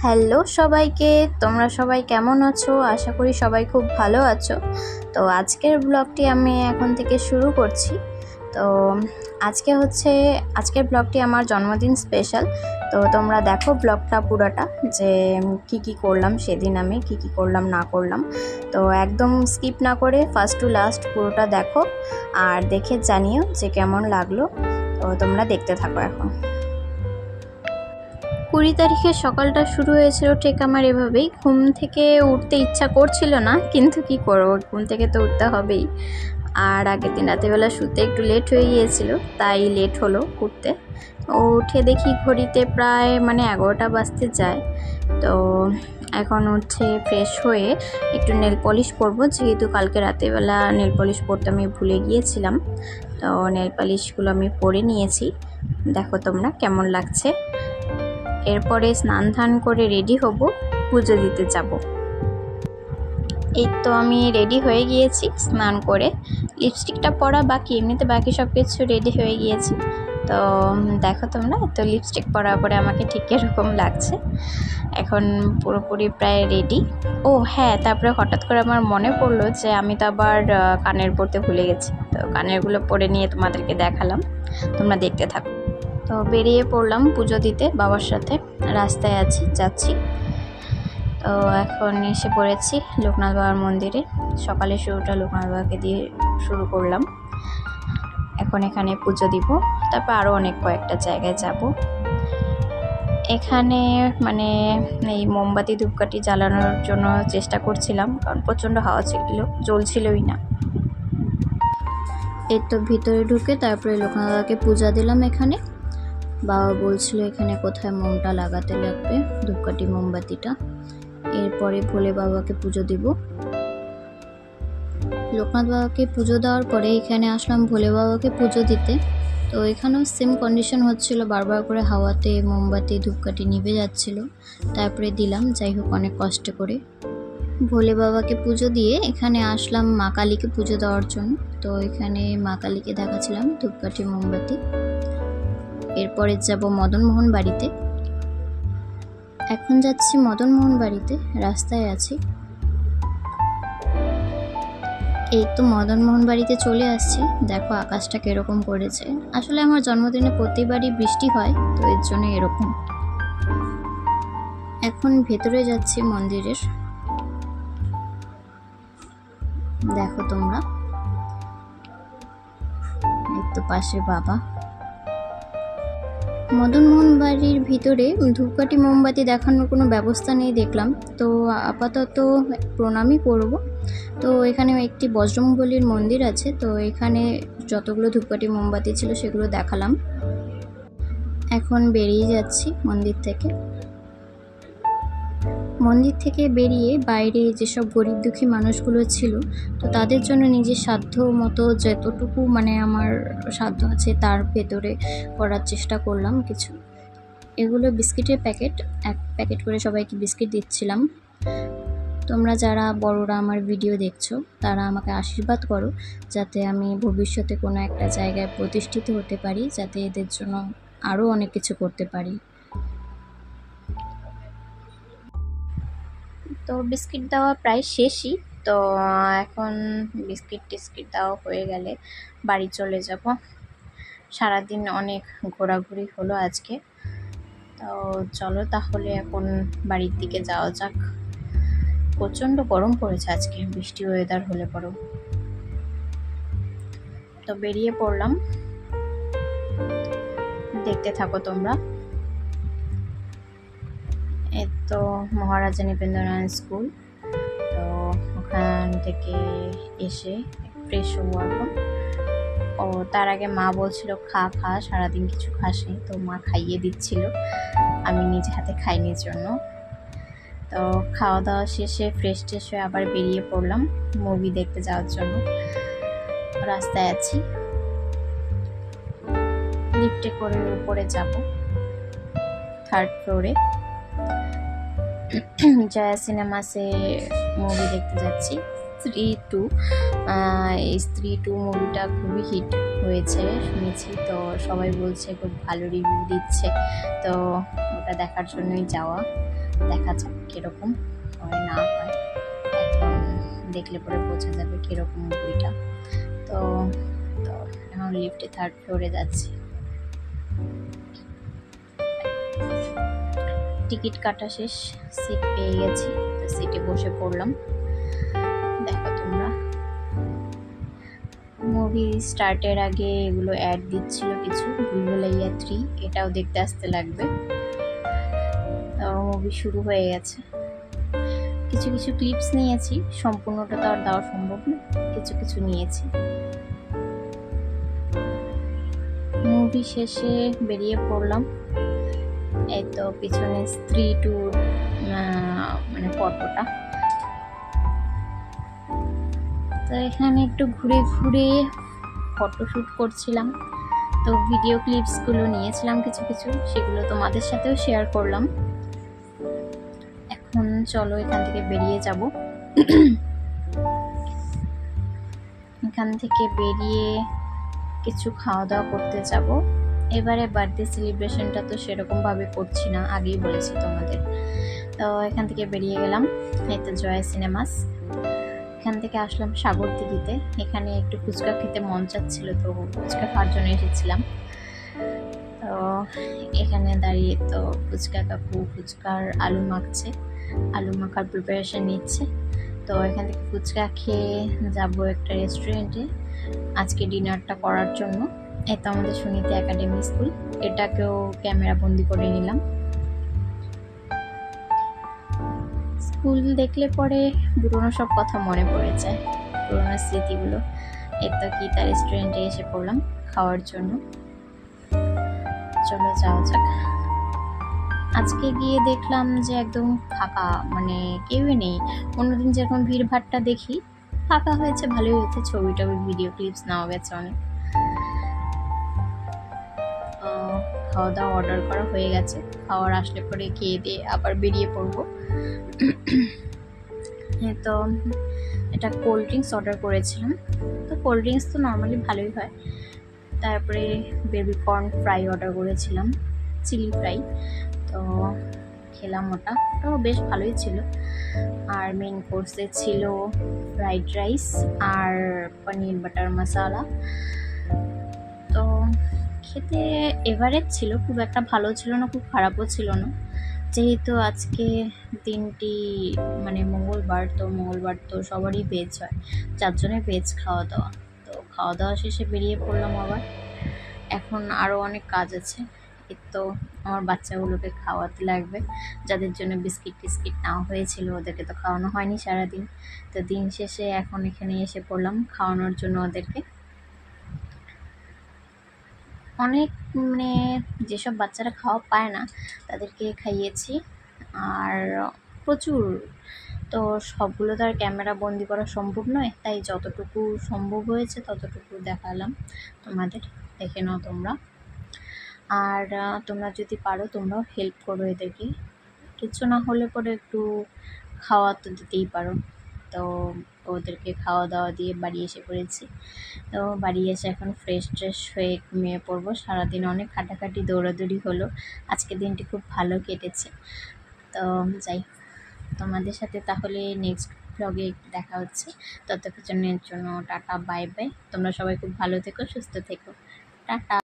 Hello সবাইকে, তোমরা সবাই কেমন আছো? আশা করি সবাই খুব ভালো আছো। তো আজকের ব্লগটি আমি এখন থেকে শুরু করছি। তো আজকের ব্লগটি আমার জন্মদিন স্পেশাল। তো তোমরা দেখো ব্লগটা পুরোটা, যে কি করলাম সেদিন, আমি কি করলাম না করলাম। তো একদম স্কিপ না করে ফার্স্ট টু লাস্ট পুরোটা দেখো, আর দেখে জানিও যে কেমন লাগলো। তো তোমরা দেখতে থাকো। এখন 20 তারিখে সকালটা শুরু হয়েছিল ঠিক আমার এভাবেই। ঘুম থেকে উঠতে ইচ্ছা করছিল না, কিন্তু কি করবো, ঘুম থেকে তো উঠতে হবেই। আর আগের দিন রাতেবেলা শুতে একটু লেট হয়ে গিয়েছিল, তাই লেট হলো উঠতে। উঠে দেখি ঘড়িতে প্রায় 11টা বাজতে যায়। তো এখন উঠে ফ্রেশ হয়ে একটু নেল পলিশ পরবো, যেহেতু কালকে রাতেবেলা নেল পলিশ পরতে আমি ভুলে গিয়েছিলাম। তো নেল পলিশগুলো আমি পরে নিয়েছি, দেখো তোমরা কেমন লাগছে। এরপরে স্নান ধান করে রেডি হব, পুজো দিতে যাব। এই তো আমি রেডি হয়ে গিয়েছি স্নান করে। লিপস্টিকটা পরা বাকি, এমনিতে বাকি সব কিছু রেডি হয়ে গিয়েছি। তো দেখো তোমরা, তো লিপস্টিক পরার পরে আমাকে ঠিক এরকম লাগছে। এখন পুরোপুরি প্রায় রেডি। ও হ্যাঁ, তারপরে হঠাৎ করে আমার মনে পড়লো যে আমি তো আবার কানের পরতে ভুলে গেছি। তো কানেরগুলো পরে নিয়ে তোমাদেরকে দেখালাম, তোমরা দেখতে থাকো। তো বেরিয়ে পড়লাম পুজো দিতে বাবার সাথে, রাস্তায় যাচ্ছি। তো এখন এসে পড়েছি লোকনাথ বাবার মন্দিরে। সকালে শুরুটা লোকনাথ বাবাকে দিয়ে শুরু করলাম। এখন এখানে পুজো দিব, তারপর আরও অনেক কয়েকটা জায়গায় যাব। এখানে এই মোমবাতি ধূপকাঠি জ্বালানোর জন্য চেষ্টা করছিলাম, কারণ প্রচণ্ড হাওয়া ছিল, জ্বলছিলই না। এই তো ভিতরে ঢুকে তারপরে লোকনাথ বাবাকে পূজা দিলাম। এখানে বাবা বলছিল এখানে কোথায় মোমটা লাগাতে লাগবে, ধূপকাঠি মোমবাতিটা। এরপরে ভোলে বাবাকে পুজো দিব। লোকনাথ বাবাকে পুজো দেওয়ার পরে এখানে আসলাম ভোলে বাবাকে পুজো দিতে। তো এখানেও সেম কন্ডিশন হচ্ছিল, বারবার করে হাওয়াতে মোমবাতি ধূপকাঠি নিভে যাচ্ছিল। তারপরে দিলাম, যাই হোক অনেক কষ্ট করে। ভোলে বাবাকে পুজো দিয়ে এখানে আসলাম মা কালীকে পুজো দেওয়ার জন্য। তো এখানে মা কালীকে দেখাচ্ছিলাম ধূপকাঠি মোমবাতি। এরপরে যাব মদনমোহন বাড়িতে। এখন যাচ্ছি মদনমোহন বাড়িতে, রাস্তায় আছি। এই তো মদনমোহন বাড়িতে চলে আসছি। দেখো আকাশটা কিরকম করেছে। আসলে আমার জন্মদিনে প্রতিবারই বৃষ্টি হয়, তো এর জন্য এরকম। এখন ভেতরে যাচ্ছি মন্দিরের, দেখো তোমরা। এই তো পাশে বাবা। মদনমোহন বাড়ির ভিতরে ধূপকাঠি মোমবাতি দেখানোর কোনো ব্যবস্থা নেই দেখলাম। তো আপাতত প্রণামই করব। তো এখানে একটি বজরংবলীর মন্দির আছে, তো এখানে যতগুলো ধূপকাঠি মোমবাতি ছিল সেগুলো দেখালাম। এখন বেরিয়ে যাচ্ছি মন্দির থেকে। মন্দির থেকে বেরিয়ে বাইরে যেসব গরিব দুঃখী মানুষগুলো ছিল, তো তাদের জন্য নিজের সাধ্য মতো যতটুকু আমার সাধ্য আছে তার ভেতরে করার চেষ্টা করলাম কিছু। এগুলো বিস্কিটের প্যাকেট, এক প্যাকেট করে সবাইকে বিস্কিট দিচ্ছিলাম। তোমরা যারা বড়রা আমার ভিডিও দেখছো তারা আমাকে আশীর্বাদ করো, যাতে আমি ভবিষ্যতে কোনো একটা জায়গায় প্রতিষ্ঠিত হতে পারি, যাতে এদের জন্য আরও অনেক কিছু করতে পারি। তো বিস্কিট দেওয়া প্রায় শেষই। তো এখন বিস্কিট টিস্কিট দেওয়া হয়ে গেলে বাড়ি চলে যাব। সারাদিন অনেক ঘোরাঘুরি হলো আজকে। তো চলো তাহলে এখন বাড়ির দিকে যাওয়া যাক। প্রচণ্ড গরম পড়েছে আজকে, বৃষ্টি ওয়েদার হলে পরেও। তো বেরিয়ে পড়লাম, দেখতে থাকো তোমরা। এই তো মহারাজা নিবেন্দ্রনাথ স্কুল। তো ওখান থেকে এসে ফ্রেশ হবো এখন। ও তার আগে মা বলছিল খা, সারাদিন কিছু খাসনি। তো মা খাইয়ে দিচ্ছিল, আমি নিজে হাতে খাইনির জন্য। তো খাওয়া দাওয়া শেষে ফ্রেশ হয়ে আবার বেরিয়ে পড়লাম মুভি দেখতে যাওয়ার জন্য। রাস্তায় আছি, লিফটে করে উপরে যাব, 3rd ফ্লোরে। জয়া সিনেমাসে মুভি দেখতে যাচ্ছি। স্ত্রী 2। এই স্ত্রী 2 মুভিটা খুবই হিট হয়েছে শুনেছি, তো সবাই বলছে খুব ভালো রিভিউ দিচ্ছে, তো ওটা দেখার জন্যই যাওয়া। দেখা যাক কীরকম হয় না হয়, এখন দেখলে পরে বোঝা যাবে কীরকম মুভিটা। তো তো এখন লিফটে 3rd ফ্লোরে যাচ্ছি। টিকিট কাটা শেষ, সিট পেয়ে গেছি, তো সিটে বসে পড়লাম। দেখো তোমরা, মুভি স্টার্টের আগে এগুলো অ্যাড দিচ্ছিল কিছু, ভুলভুলাইয়া 3 এটাও দেখতে আসতে লাগবে। তো মুভি শুরু হয়ে গেছে। কিছু কিছু ক্লিপস নিয়েছি, সম্পূর্ণটা তো আর দেওয়া সম্ভব না, কিছু কিছু নিয়েছি। মুভি শেষে বেরিয়ে পড়লাম। এই তো পিছনে স্ত্রী 2 মানে ফটোটা। তো এখানে একটু ঘুরে ঘুরে ফটোশ্যুট করছিলাম, তো ভিডিও ক্লিপসগুলো নিয়েছিলাম কিছু কিছু, সেগুলো তোমাদের সাথেও শেয়ার করলাম। এখন চলো এখান থেকে বেরিয়ে যাব। এখান থেকে বেরিয়ে কিছু খাওয়া দাওয়া করতে যাব। এবারে বার্থডে সেলিব্রেশনটা তো সেরকমভাবে করছি না, আগেই বলেছি তোমাদের। তো এখান থেকে বেরিয়ে গেলাম, এই তো জয়া সিনেমাস। এখান থেকে আসলাম সাগরদিঘিতে। এখানে একটু ফুচকা খেতে মন চাচ্ছিল, তো ফুচকা খাওয়ার জন্য এসেছিলাম। তো এখানে দাঁড়িয়ে তো ফুচকা কাকু ফুচকার আলু মাখছে, আলু মাখার প্রিপারেশন নিচ্ছে। তো এখান থেকে ফুচকা খেয়ে যাব একটা রেস্টুরেন্টে আজকে ডিনারটা করার জন্য। এই তো আমাদের সুনীতি একাডেমি স্কুল, এটাকেও ক্যামেরা বন্দি করে নিলাম। স্কুল দেখলে পরে পুরোনো সব কথা মনে পড়ে যায়, পুরোনো স্মৃতিগুলো। এই তো গীতা রেস্টুরেন্টে এসে পড়লাম খাওয়ার জন্য। চলো যাওয়া যাক। আজকে গিয়ে দেখলাম যে একদম ফাঁকা, মানে কেউই নেই। অন্যদিন যেরকম ভিড়ভাড়টা দেখি, ফাঁকা হয়েছে, ভালোই হয়েছে। ছবি টবি ভিডিও ক্লিপস নেওয়া গেছে অনেক। খাওয়া দাওয়া অর্ডার করা হয়ে গেছে, খাওয়ার আসলে পরে খেয়ে দিয়ে আবার বেরিয়ে পড়বো। হ্যাঁ, তো এটা কোল্ড ড্রিঙ্কস অর্ডার করেছিলাম। তো কোল্ড ড্রিঙ্কস তো নর্মালি ভালোই হয়। তারপরে বেবি কর্ন ফ্রাই অর্ডার করেছিলাম, চিলি ফ্রাই। তো খেলাম, ওটাও বেশ ভালোই ছিল। আর মেন কোর্সে ছিল ফ্রাইড রাইস আর পনির বাটার মশালা। তো খেতে এভারেজ ছিল, খুব একটা ভালো ছিল না, খুব খারাপও ছিল না। যেহেতু আজকে দিনটি মানে মঙ্গলবার, তো মঙ্গলবার তো সবারই ভেজ হয়, 4 জনের ভেজ খাওয়া দাওয়া। তো খাওয়া দাওয়া শেষে বেরিয়ে পড়লাম আবার। এখন আরও অনেক কাজ আছে। তো আমার বাচ্চাগুলোকে খাওয়াতে লাগবে, যাদের জন্য বিস্কিট টিস্কিট নেওয়া হয়েছিল, ওদেরকে তো খাওয়ানো হয়নি সারাদিন। তো দিন শেষে এখন এখানে এসে পড়লাম খাওয়ানোর জন্য ওদেরকে। অনেক মানে যেসব বাচ্চারা খাওয়া পায় না তাদেরকে খাইয়েছি, আর প্রচুর। তো সবগুলো তো আর ক্যামেরা বন্দি করা সম্ভব নয়, তাই যতটুকু সম্ভব হয়েছে ততটুকু দেখালাম তোমাদের, দেখে নাও তোমরা। আর তোমরা যদি পারো তোমরাও হেল্প করো এদেরকে, কিছু না হলে পরে একটু খাওয়া তো দিতেই পারো। তো ওদেরকে খাওয়া দাওয়া দিয়ে বাড়ি এসে পড়েছি। তো বাড়ি এসে এখন ফ্রেশ ট্রেশ হয়ে ঘুমিয়ে পড়বো। সারাদিন অনেক খাটাখাটি দৌড়াদৌড়ি হলো, আজকে দিনটি খুব ভালো কেটেছে। তো যাই, তোমাদের সাথে তাহলে নেক্সট ব্লগে দেখা হচ্ছে। ততক্ষণের জন্য টাটা, বাই বাই। তোমরা সবাই খুব ভালো থেকো, সুস্থ থেকো, টাটা।